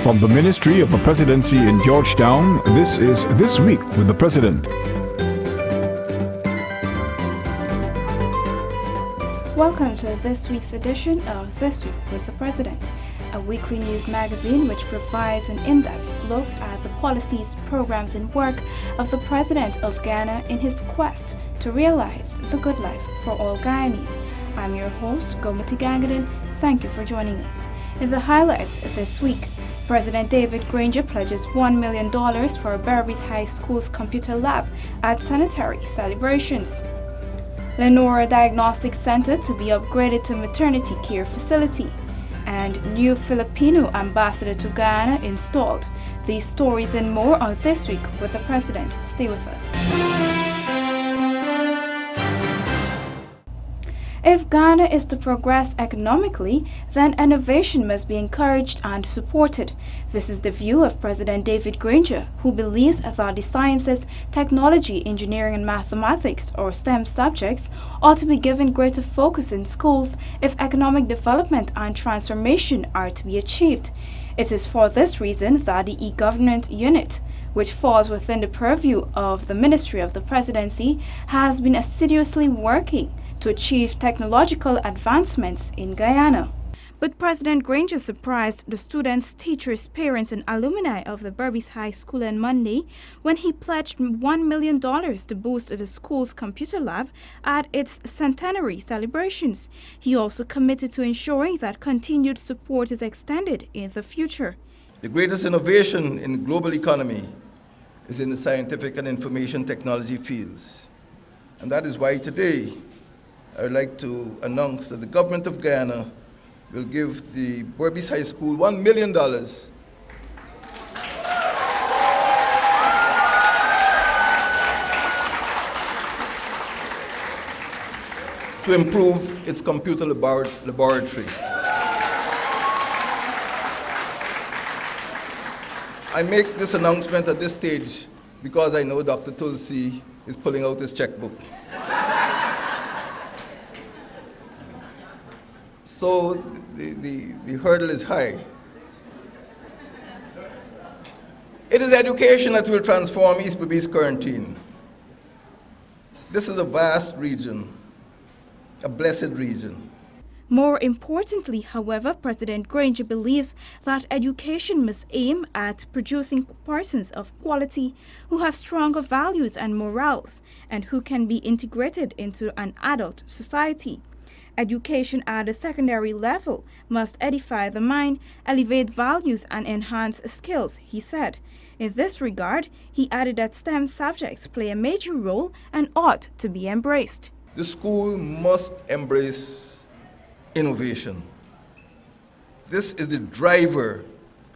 From the Ministry of the Presidency in Georgetown, this is This Week with the President. Welcome to this week's edition of This Week with the President, a weekly news magazine which provides an in-depth look at the policies, programs, and work of the President of Guyana in his quest to realize the good life for all Guyanese. I'm your host, Gomati Gangadan. Thank you for joining us. In the highlights this week, President David Granger pledges $1 million for Berbice High School's computer lab at sanitary celebrations. Lenora Diagnostic Center to be upgraded to maternity care facility. And new Filipino ambassador to Guyana installed. These stories and more are This Week with the President. Stay with us. If Ghana is to progress economically, then innovation must be encouraged and supported. This is the view of President David Granger, who believes that the sciences, technology, engineering and mathematics, or STEM subjects, ought to be given greater focus in schools if economic development and transformation are to be achieved. It is for this reason that the e-government unit, which falls within the purview of the Ministry of the Presidency, has been assiduously working to achieve technological advancements in Guyana. But President Granger surprised the students, teachers, parents, and alumni of the Berbice High School on Monday when he pledged $1 million to boost the school's computer lab at its centenary celebrations. He also committed to ensuring that continued support is extended in the future. The greatest innovation in the global economy is in the scientific and information technology fields. And that is why today I would like to announce that the government of Guyana will give the Berbice High School $1 million to improve its computer laboratory. I make this announcement at this stage because I know Dr. Tulsi is pulling out his checkbook. So the hurdle is high. It is education that will transform East Berbice quarantine. This is a vast region, a blessed region. More importantly, however, President Granger believes that education must aim at producing persons of quality who have stronger values and morals and who can be integrated into an adult society. Education at the secondary level must edify the mind, elevate values, and enhance skills, he said. In this regard, he added that STEM subjects play a major role and ought to be embraced. The school must embrace innovation. This is the driver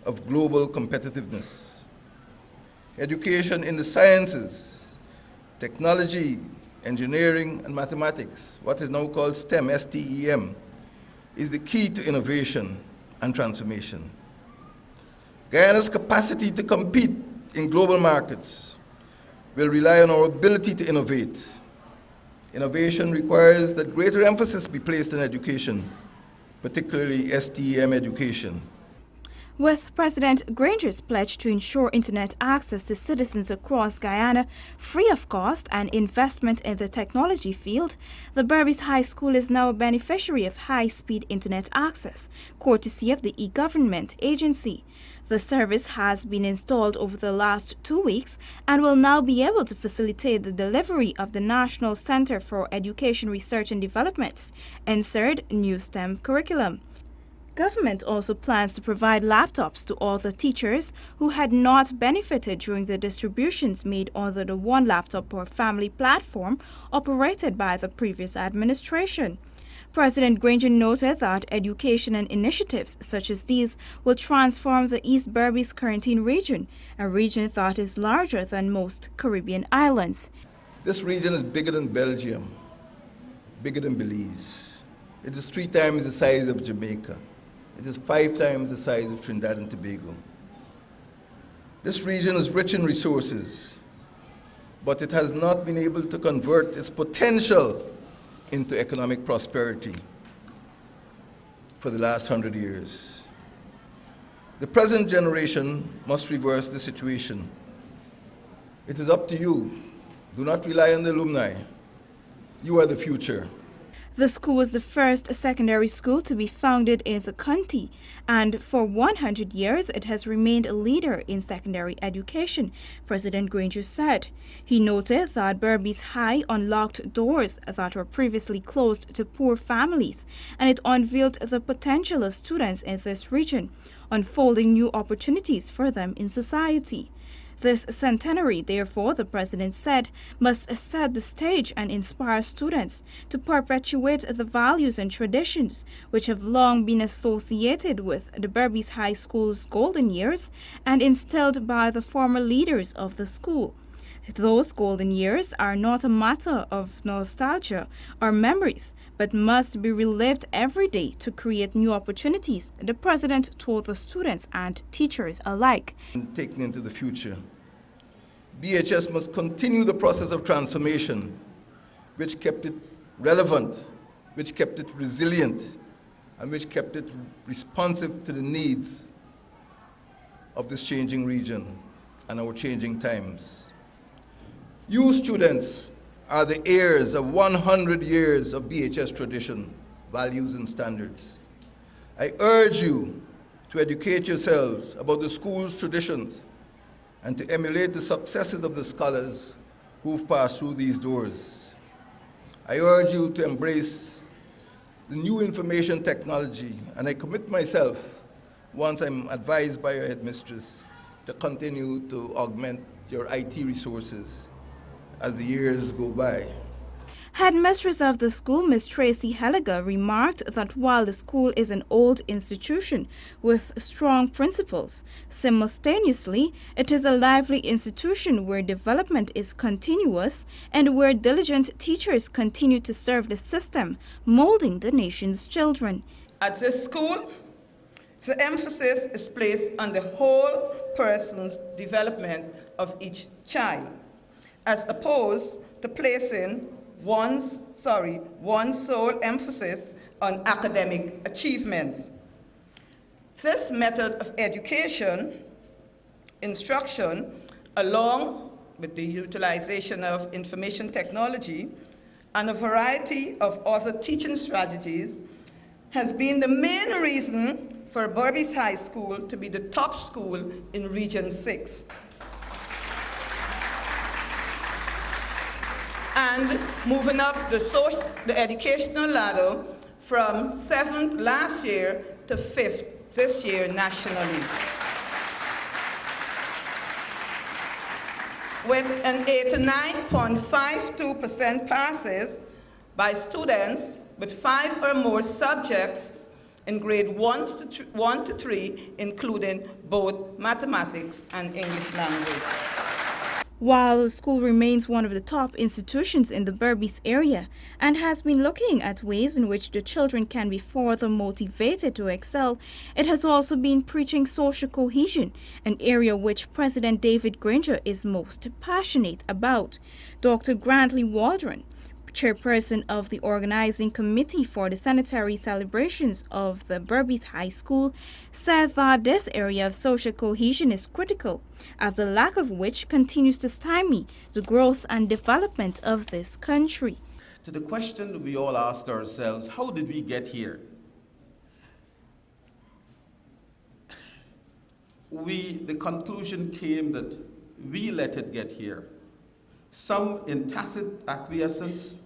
of global competitiveness. Education in the sciences, technology, engineering and mathematics, what is now called STEM, S-T-E-M, is the key to innovation and transformation. Guyana's capacity to compete in global markets will rely on our ability to innovate. Innovation requires that greater emphasis be placed on education, particularly STEM education. With President Granger's pledge to ensure internet access to citizens across Guyana free of cost and investment in the technology field, the Berbice High School is now a beneficiary of high-speed internet access, courtesy of the e-government agency. The service has been installed over the last 2 weeks and will now be able to facilitate the delivery of the National Center for Education Research and Development's NSERD new STEM curriculum. Government also plans to provide laptops to all the teachers who had not benefited during the distributions made under the One Laptop per Family platform operated by the previous administration. President Granger noted that education and initiatives such as these will transform the East Berbice quarantine region, a region that is larger than most Caribbean islands. This region is bigger than Belgium, bigger than Belize. It is 3 times the size of Jamaica. It is 5 times the size of Trinidad and Tobago. This region is rich in resources, but it has not been able to convert its potential into economic prosperity for the last 100 years. The present generation must reverse the situation. It is up to you. Do not rely on the alumni. You are the future. The school was the first secondary school to be founded in the county, and for 100 years it has remained a leader in secondary education, President Granger said. He noted that Berbice High unlocked doors that were previously closed to poor families, and it unveiled the potential of students in this region, unfolding new opportunities for them in society. This centenary, therefore, the president said, must set the stage and inspire students to perpetuate the values and traditions which have long been associated with the Berbice High School's golden years and instilled by the former leaders of the school. Those golden years are not a matter of nostalgia or memories, but must be relived every day to create new opportunities, the president told the students and teachers alike. Taken into the future. BHS must continue the process of transformation, which kept it relevant, which kept it resilient, and which kept it responsive to the needs of this changing region and our changing times. You students are the heirs of 100 years of BHS tradition, values, and standards. I urge you to educate yourselves about the school's traditions and to emulate the successes of the scholars who've passed through these doors. I urge you to embrace the new information technology, and I commit myself, once I'm advised by your headmistress, to continue to augment your IT resources as the years go by. Headmistress of the school, Ms. Tracy Helliger, remarked that while the school is an old institution with strong principles, simultaneously it is a lively institution where development is continuous and where diligent teachers continue to serve the system, molding the nation's children. At this school, the emphasis is placed on the whole person's development of each child, as opposed to placing one sole emphasis on academic achievements. This method of education, instruction, along with the utilization of information technology and a variety of other teaching strategies, has been the main reason for Berbice High School to be the top school in Region 6. And moving up the educational ladder from 7th last year to 5th this year nationally. With an 89.52% passes by students with 5 or more subjects in grade 1 to 3, including both mathematics and English language. While the school remains one of the top institutions in the Berbice area and has been looking at ways in which the children can be further motivated to excel, it has also been preaching social cohesion, an area which President David Granger is most passionate about. Dr. Grantley Waldron, chairperson of the organizing committee for the centenary celebrations of the Berbice High School, said that this area of social cohesion is critical, as the lack of which continues to stymie the growth and development of this country. To the question we all asked ourselves, how did we get here? The conclusion came that we let it get here. Some in tacit acquiescence,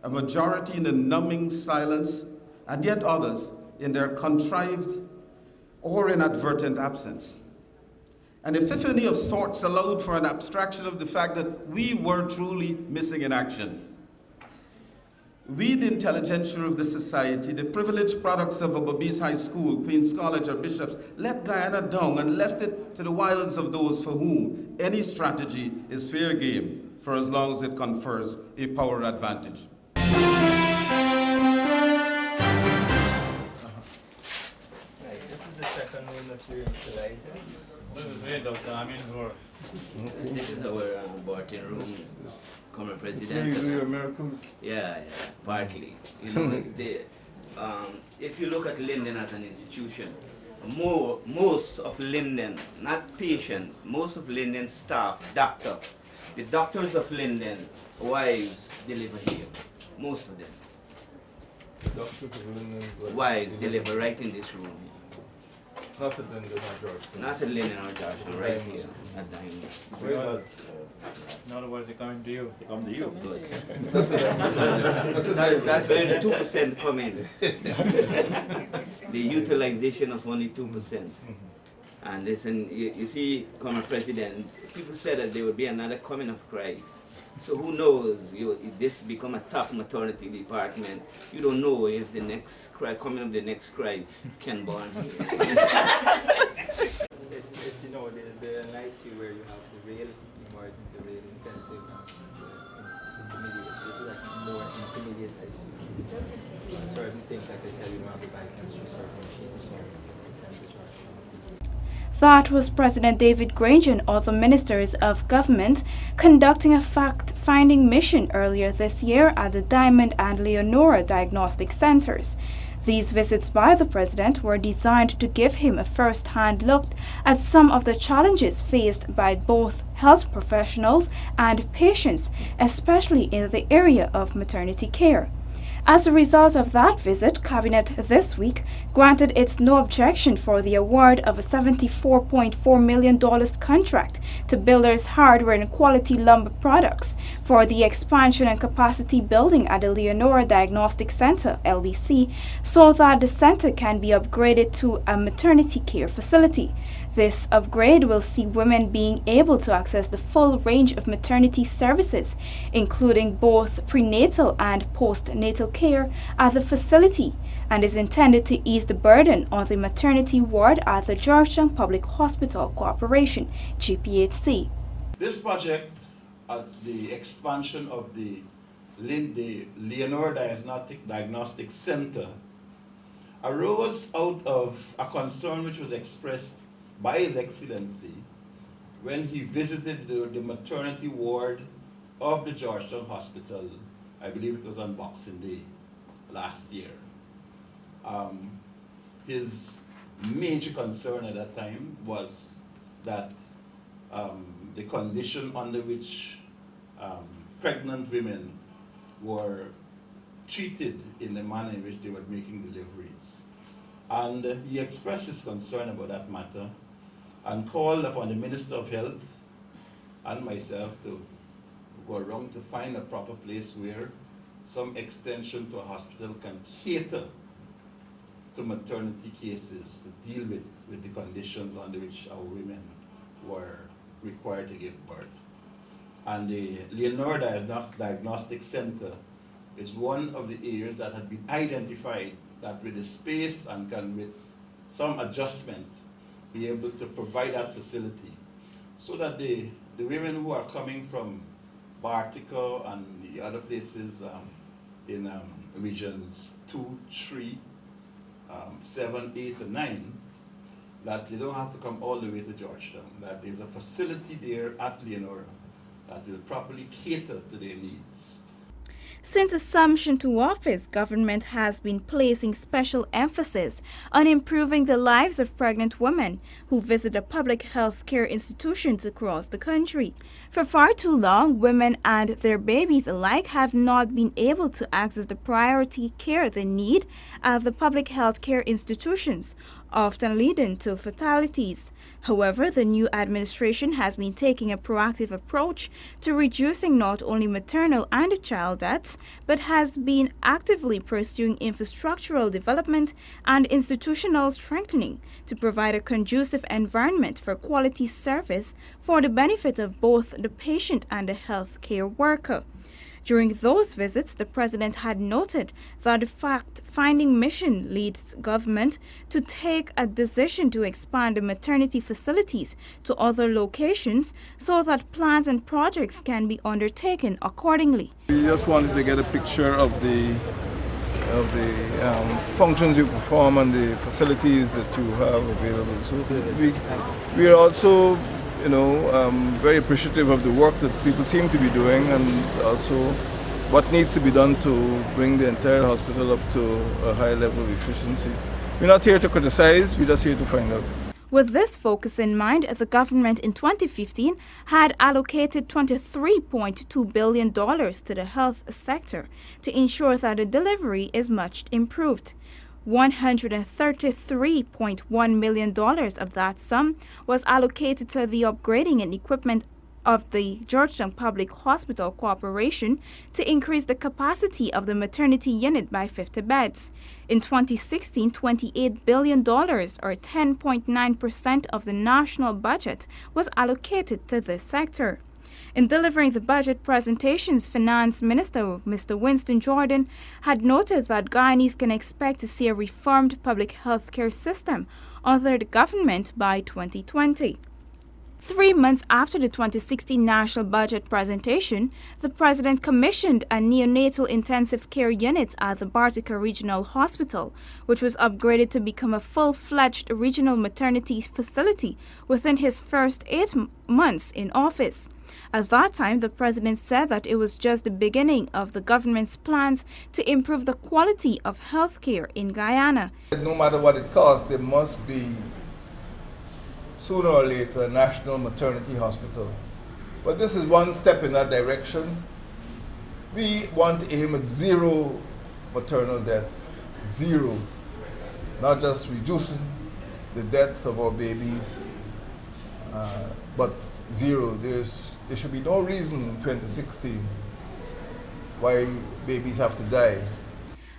a majority in a numbing silence, and yet others in their contrived or inadvertent absence. An epiphany of sorts allowed for an abstraction of the fact that we were truly missing in action. We, the intelligentsia of the society, the privileged products of a Berbice High School, Queen's College, or Bishops, let Guyana down and left it to the wiles of those for whom any strategy is fair game, for as long as it confers a power advantage. Right, this is the second room that we're utilizing. This is it, Dr. Amin Hur. This is our working room, current president. miracles? Yeah, partly. You know, if you look at Linden as an institution, most of Linden, not patient, most of Linden staff, doctor, the doctors of Linden, wives deliver here, most of them. Doctors of Linden. Wives deliver right in this room. Not at Linden or Georgetown. Not at Linden or Georgetown, right here at Diamond. In other words, they come to you. They come to you. Good. That's where the 2% come in. The utilization of only 2%. And listen, you see, Comrade President, people said that there would be another coming of Christ. So who knows, if this become a top maternity department, you don't know if the next coming of the next Christ can born here. It's you know, the ICU where you have the real emergent, the real intensive, intermediate. This is like more intermediate ICU. Certain things, like I said, you don't have the biochemistry, certain machines, That was President David Granger and other ministers of government conducting a fact-finding mission earlier this year at the Diamond and Leonora Diagnostic Centers. These visits by the president were designed to give him a first-hand look at some of the challenges faced by both health professionals and patients, especially in the area of maternity care. As a result of that visit, Cabinet this week granted its no objection for the award of a $74.4 million contract to Builders Hardware and Quality Lumber Products for the expansion and capacity building at the Leonora Diagnostic Center, LDC, so that the center can be upgraded to a maternity care facility. This upgrade will see women being able to access the full range of maternity services, including both prenatal and postnatal care at the facility, and is intended to ease the burden on the maternity ward at the Georgetown Public Hospital Corporation, GPHC. This project at the expansion of the Leonora Diagnostic Center arose out of a concern which was expressed by His Excellency when he visited the maternity ward of the Georgetown Hospital. I believe it was on Boxing Day last year. His major concern at that time was that the condition under which pregnant women were treated in the manner in which they were making deliveries. And he expressed his concern about that matter and called upon the Minister of Health and myself to go around to find a proper place where some extension to a hospital can cater to maternity cases to deal with the conditions under which our women were required to give birth. And the Leonora Diagnostic Center is one of the areas that had been identified that with the space and can, with some adjustment, be able to provide that facility so that the women who are coming from Bartica and the other places in regions 2, 3, 7, 8, and 9, that they don't have to come all the way to Georgetown, that there's a facility there at Leonora that will properly cater to their needs. Since assumption to office, government has been placing special emphasis on improving the lives of pregnant women who visit the public health care institutions across the country. For far too long, women and their babies alike have not been able to access the priority care they need at the public health care institutions, often leading to fatalities. However, the new administration has been taking a proactive approach to reducing not only maternal and child deaths, but has been actively pursuing infrastructural development and institutional strengthening to provide a conducive environment for quality service for the benefit of both the patient and the health care worker. During those visits, the president had noted that the fact-finding mission leads government to take a decision to expand the maternity facilities to other locations so that plans and projects can be undertaken accordingly. We just wanted to get a picture of the functions you perform and the facilities that you have available. So we are also very appreciative of the work that people seem to be doing, and also what needs to be done to bring the entire hospital up to a high level of efficiency. We're not here to criticize, we're just here to find out. With this focus in mind, the government in 2015 had allocated $23.2 billion to the health sector to ensure that the delivery is much improved. $133.1 million of that sum was allocated to the upgrading and equipment of the Georgetown Public Hospital Corporation to increase the capacity of the maternity unit by 50 beds. In 2016, $28 billion, or 10.9% of the national budget, was allocated to this sector. In delivering the budget presentations, Finance Minister Mr. Winston Jordan had noted that Guyanese can expect to see a reformed public health care system under the government by 2020. 3 months after the 2016 national budget presentation, the President commissioned a neonatal intensive care unit at the Bartica Regional Hospital, which was upgraded to become a full-fledged regional maternity facility within his first 8 months in office. At that time, the President said that it was just the beginning of the government's plans to improve the quality of health care in Guyana. No matter what it costs, there must be sooner or later a national maternity hospital. But this is one step in that direction. We want to aim at zero maternal deaths, zero. Not just reducing the deaths of our babies, but zero. There should be no reason in 2016 why babies have to die.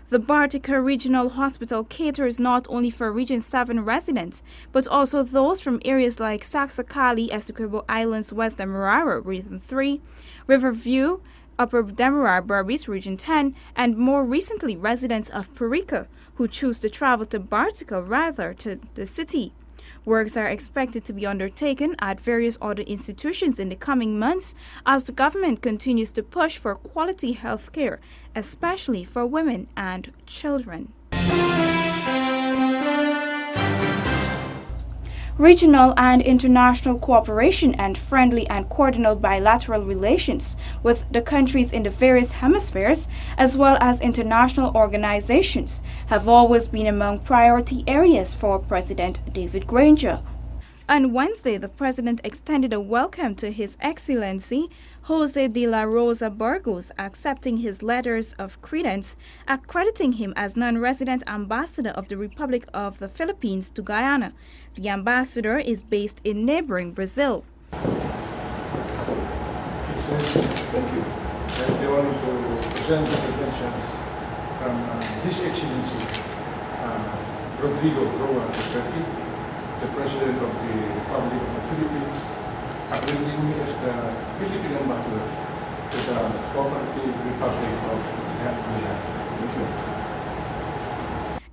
The Bartica Regional Hospital caters not only for Region 7 residents, but also those from areas like Saxakali, Essequibo Islands, West Demerara, Region 3, Riverview, Upper Demerara, Berbice, Region 10, and more recently residents of Perica, who choose to travel to Bartica rather to the city. Works are expected to be undertaken at various other institutions in the coming months as the government continues to push for quality health care, especially for women and children. Regional and international cooperation and friendly and cordial bilateral relations with the countries in the various hemispheres, as well as international organizations, have always been among priority areas for President David Granger. On Wednesday, the President extended a welcome to His Excellency Jose de la Rosa Burgos, accepting his letters of credence, accrediting him as non-resident ambassador of the Republic of the Philippines to Guyana. The ambassador is based in neighboring Brazil. Thank you. I want to present the credentials from His Excellency Rodrigo Roa Duterte, the President of the Republic of the Philippines, accrediting me as the Philippine ambassador to the Cooperative Republic of Guyana. Thank you.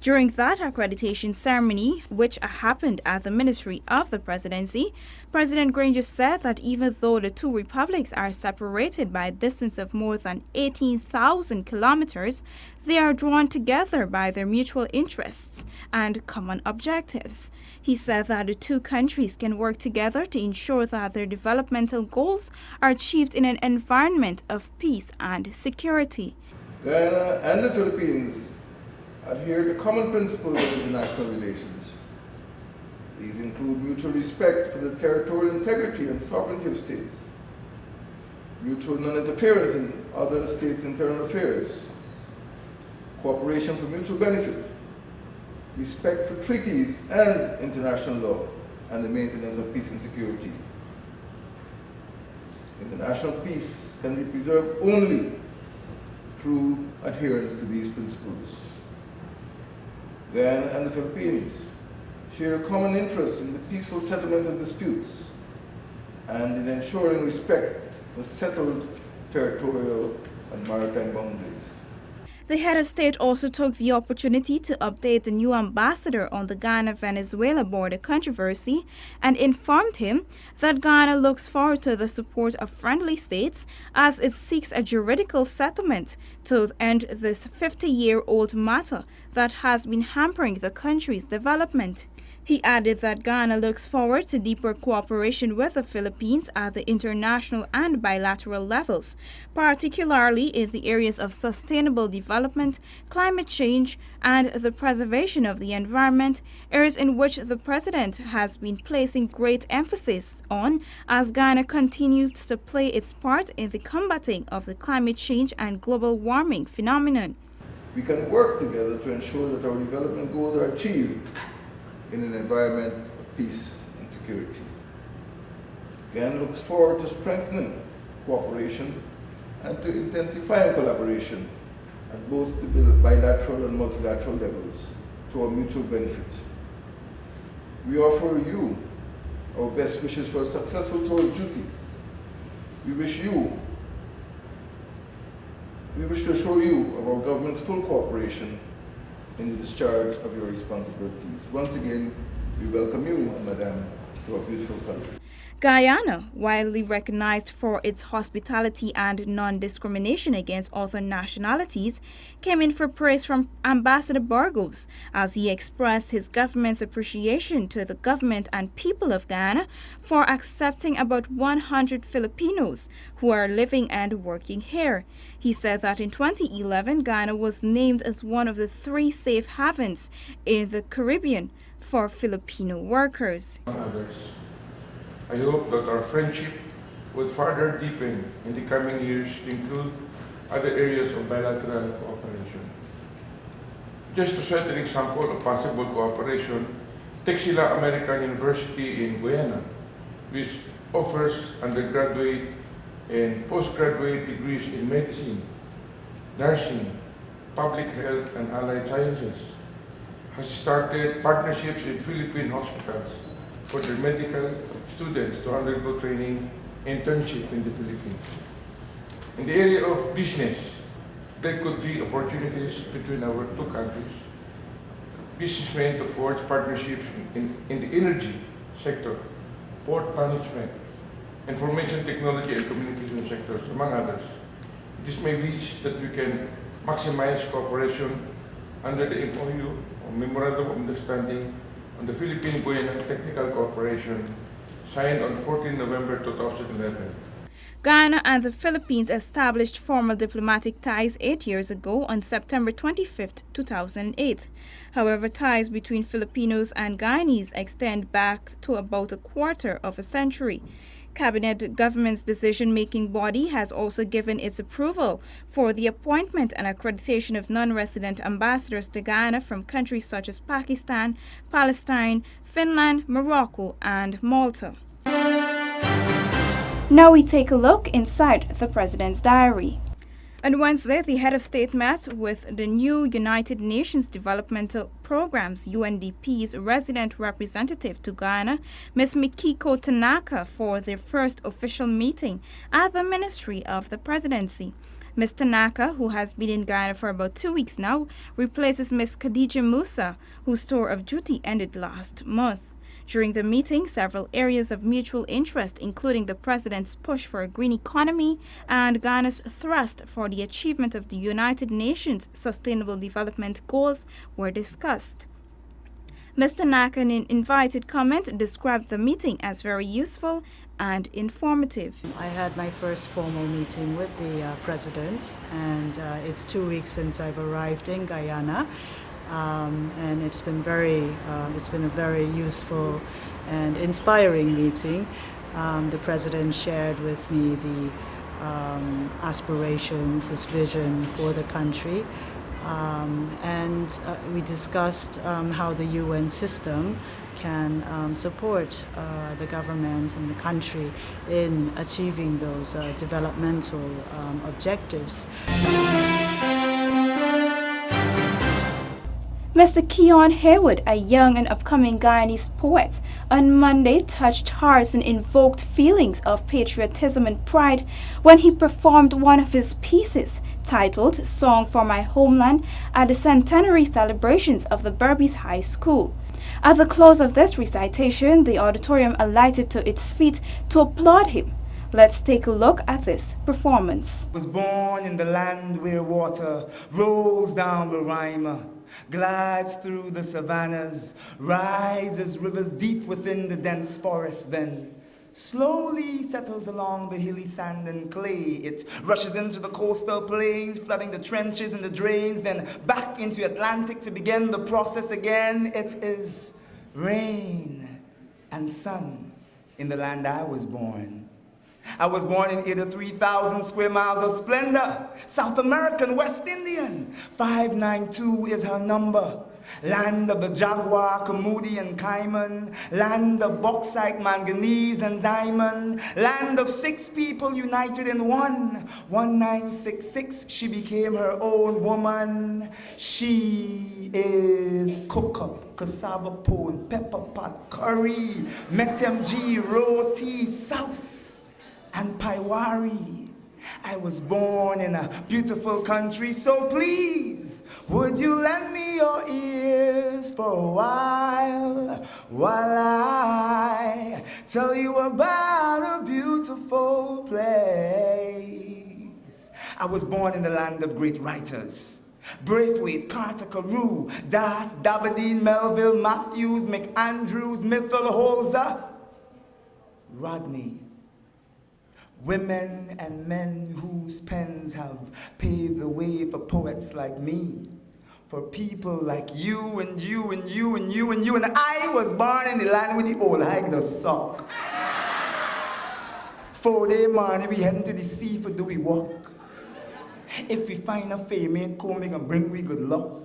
During that accreditation ceremony, which happened at the Ministry of the Presidency, President Granger said that even though the two republics are separated by a distance of more than 18,000 kilometers, they are drawn together by their mutual interests and common objectives. He said that the two countries can work together to ensure that their developmental goals are achieved in an environment of peace and security. Guyana and the Philippines adhere to common principles of international relations. These include mutual respect for the territorial integrity and sovereignty of states, mutual non-interference in other states' internal affairs, cooperation for mutual benefit, respect for treaties and international law, and the maintenance of peace and security. International peace can be preserved only through adherence to these principles. Guyana and the Philippines share a common interest in the peaceful settlement of disputes and in ensuring respect for settled territorial and maritime boundaries. The head of state also took the opportunity to update the new ambassador on the Guyana-Venezuela border controversy and informed him that Guyana looks forward to the support of friendly states as it seeks a juridical settlement to end this 50-year-old matter that has been hampering the country's development. He added that Ghana looks forward to deeper cooperation with the Philippines at the international and bilateral levels, particularly in the areas of sustainable development, climate change, and the preservation of the environment, areas in which the President has been placing great emphasis on as Ghana continues to play its part in the combating of the climate change and global warming phenomenon. We can work together to ensure that our development goals are achieved in an environment of peace and security. Ghana looks forward to strengthening cooperation and to intensifying collaboration at both the bilateral and multilateral levels to our mutual benefit. We offer you our best wishes for a successful tour of duty. We wish to assure you of our government's full cooperation in the discharge of your responsibilities. Once again, we welcome you, Madam, to our beautiful country. Guyana, widely recognized for its hospitality and non-discrimination against other nationalities, came in for praise from Ambassador Burgos as he expressed his government's appreciation to the government and people of Guyana for accepting about 100 Filipinos who are living and working here. He said that in 2011, Guyana was named as one of the 3 safe havens in the Caribbean for Filipino workers. I hope that our friendship will further deepen in the coming years to include other areas of bilateral cooperation. Just to set an example of possible cooperation, Texila American University in Guyana, which offers undergraduate and postgraduate degrees in medicine, nursing, public health, and allied sciences, has started partnerships with Philippine hospitals for their medical students to undergo training internship in the Philippines. In the area of business, there could be opportunities between our 2 countries. Businessmen to forge partnerships in the energy sector, port management, information technology and communication sectors, among others. This may wish that we can maximize cooperation under the MOU, or Memorandum of Understanding, on the Philippine-Guyana Technical Cooperation, signed on 14 November 2011. Guyana and the Philippines established formal diplomatic ties 8 years ago on September 25, 2008. However, ties between Filipinos and Guyanese extend back to about a quarter of a century. Cabinet government's decision-making body has also given its approval for the appointment and accreditation of non-resident ambassadors to Guyana from countries such as Pakistan, Palestine, Finland, Morocco, and Malta. Now we take a look inside the President's diary. On Wednesday, the head of state met with the new United Nations Developmental Programs UNDP's resident representative to Guyana, Ms. Mikiko Tanaka, for their first official meeting at the Ministry of the Presidency. Ms. Tanaka, who has been in Guyana for about 2 weeks now, replaces Ms. Khadija Musa, whose tour of duty ended last month. During the meeting, several areas of mutual interest, including the President's push for a green economy and Ghana's thrust for the achievement of the United Nations Sustainable Development Goals, were discussed. Ms. Tanaka, in an invited comment, described the meeting as very useful and informative. I had my first formal meeting with the President, and it's 2 weeks since I've arrived in Guyana. And it's been a very useful and inspiring meeting. The President shared with me the aspirations, his vision for the country, and we discussed how the UN system can support the government and the country in achieving those developmental objectives. Mr. Keon Haywood, a young and upcoming Guyanese poet, on Monday touched hearts and invoked feelings of patriotism and pride when he performed one of his pieces, titled Song for My Homeland, at the centenary celebrations of the Berbice High School. At the close of this recitation, the auditorium alighted to its feet to applaud him. Let's take a look at this performance. Was born in the land where water rolls down the rhyme. glides through the savannas, rises rivers deep within the dense forest, then slowly settles along the hilly sand and clay. It rushes into the coastal plains, flooding the trenches and the drains, then back into Atlantic to begin the process again. It is rain and sun in the land I was born. I was born in 83,000 square miles of splendor. South American, West Indian. 592 is her number. Land of the jaguar, Camudi, and cayman. Land of bauxite, manganese, and diamond. Land of 6 people united in one. 1966, she became her own woman. She is cook-up, cassava pone, pepper pot, curry, metemg, roti, sauce, and paiwari. I was born in a beautiful country, so please, would you lend me your ears for a while I tell you about a beautiful place. I was born in the land of great writers. Braithwaite, Carter, Carew, Das, Daberdeen, Melville, Matthews, McAndrews, Mithil, Holzer, Rodney. Women and men whose pens have paved the way for poets like me, for people like you and you and you and you and you. And I was born in the land with the old hike the sock. 4-day morning, we heading to the sea for do we walk. If we find a female coming and bring we good luck.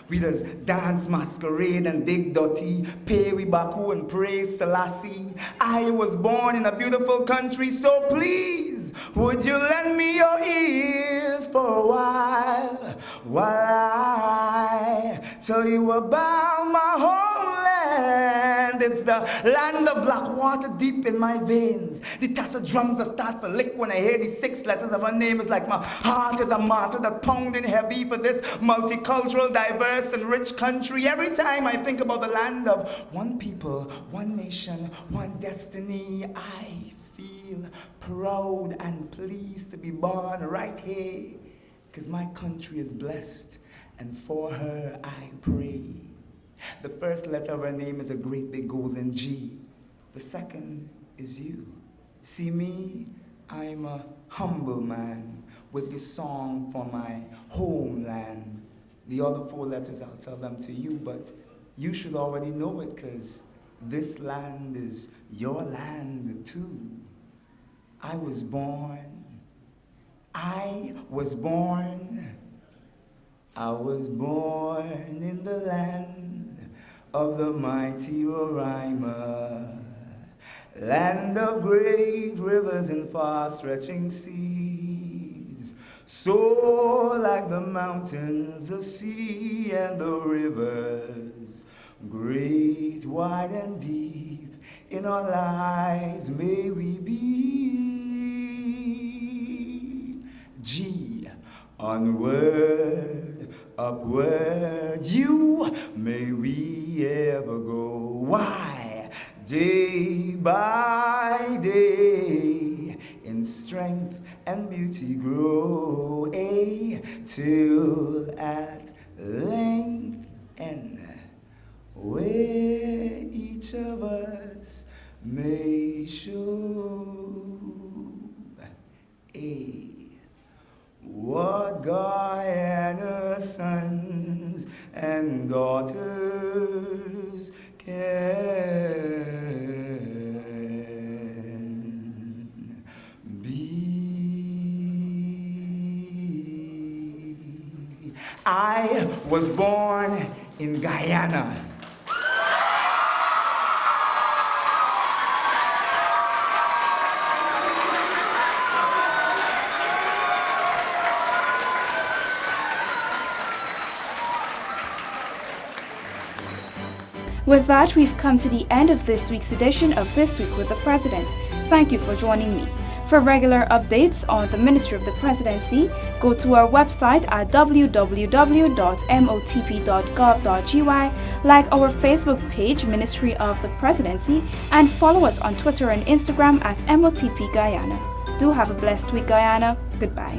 We just dance, masquerade, and dig dirty, pay we Baku and praise Selassie. I was born in a beautiful country, so please, would you lend me your ears for a while I tell you about my homeland. It's the land of black water deep in my veins. The tassa drums that start for lick when I hear the 6 letters of her name. Is like my heart is a martyr that pounding heavy for this multicultural, diverse, and rich country. Every time I think about the land of one people, one nation, one destiny, I feel proud and pleased to be born right here, because my country is blessed, and for her I pray. The first letter of her name is a great big golden G. The second is you. See me, I'm a humble man with this song for my homeland. The other 4 letters, I'll tell them to you, but you should already know it, because this land is your land too. I was born in the land of the mighty Roraima, land of great rivers and far-stretching seas, so like the mountains, the sea, and the rivers, great, wide, and deep, in our lives may we be. G, onward, upward, you, may we ever go. Why, day by day, in strength and beauty grow, A, till at length end, where each of us may show, A, what Guyana sons and daughters can be. I was born in Guyana. With that, we've come to the end of this week's edition of This Week with the President. Thank you for joining me. For regular updates on the Ministry of the Presidency, go to our website at www.motp.gov.gy, like our Facebook page, Ministry of the Presidency, and follow us on Twitter and Instagram at MOTP Guyana. Do have a blessed week, Guyana. Goodbye.